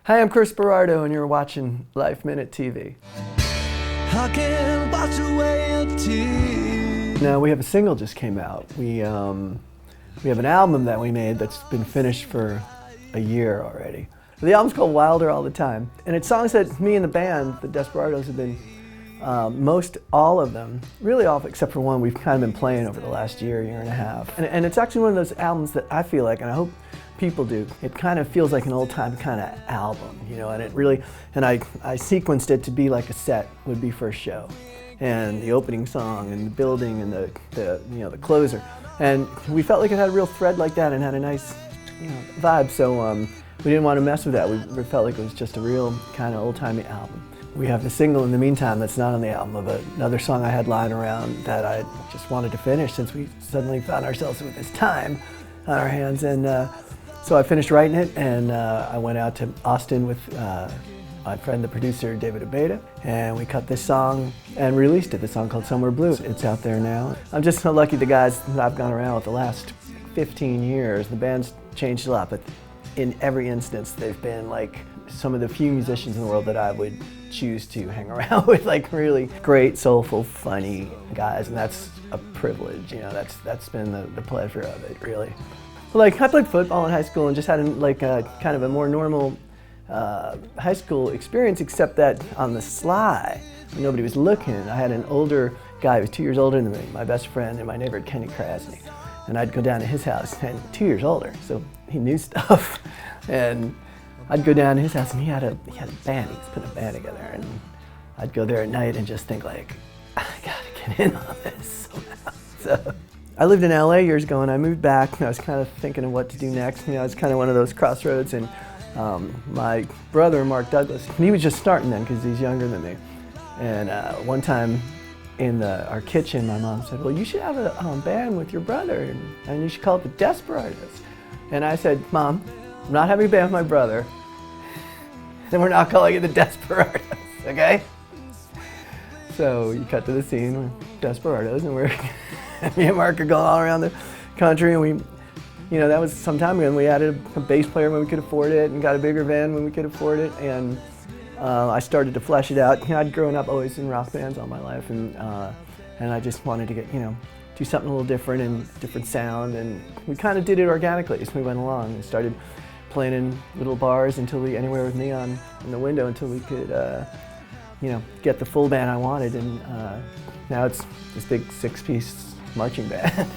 Hi, I'm Chris Berardo, and you're watching LifeMinute TV. I can't wash away a tear. Now, we have a single just came out. We have an album that we made that's been finished for a year already. The album's called Wilder All the Time, and it's songs that me and the band, the DesBerados, have been, all of them, really all except for one, we've kind of been playing over the last year and a half. And it's actually one of those albums that I feel like, and I hope people do, it kind of feels like an old-time kind of album, you know, and it really, and I sequenced it to be like a set would be for a show. And the opening song and the building and the closer. And we felt like it had a real thread like that and had a nice, vibe, so we didn't want to mess with that. We felt like it was just a real kind of old-timey album. We have the single in the meantime that's not on the album, but another song I had lying around that I just wanted to finish since we suddenly found ourselves with this time on our hands. And so I finished writing it, and I went out to Austin with my friend, the producer, DesBerados, and we cut this song and released it, the song called Somewhere Blue. It's out there now. I'm just so lucky the guys that I've gone around with the last 15 years, the band's changed a lot, but in every instance, they've been like some of the few musicians in the world that I would choose to hang around with, like really great, soulful, funny guys, and that's a privilege, that's been the pleasure of it, really. Like, I played football in high school and just had kind of a more normal high school experience, except that on the sly, when nobody was looking, I had an older guy who was 2 years older than me, my best friend and my neighbor, Kenny Krasny. And I'd go down to his house, and 2 years older, so he knew stuff. And I'd go down to his house, and he had a band, he was putting a band together, and I'd go there at night and just think like, I gotta get in on this somehow. So I lived in LA years ago, and I moved back, and I was kind of thinking of what to do next. It's kind of one of those crossroads, and my brother, Mark Douglas, he was just starting then because he's younger than me. And one time in our kitchen, my mom said, well, you should have a band with your brother, and you should call it the DesBerados. And I said, Mom, I'm not having a band with my brother, then we're not calling it the DesBerados, okay? So you cut to the scene with DesBerados, and me and Mark are going all around the country, and that was some time ago, and we added a bass player when we could afford it, and got a bigger van when we could afford it, and I started to flesh it out. I'd grown up always in rock bands all my life, and I just wanted to get, do something a little different and different sound, and we kind of did it organically as we went along. We started playing in little bars anywhere with neon in the window until we could, get the full band I wanted, and now it's this big 6-piece marching band.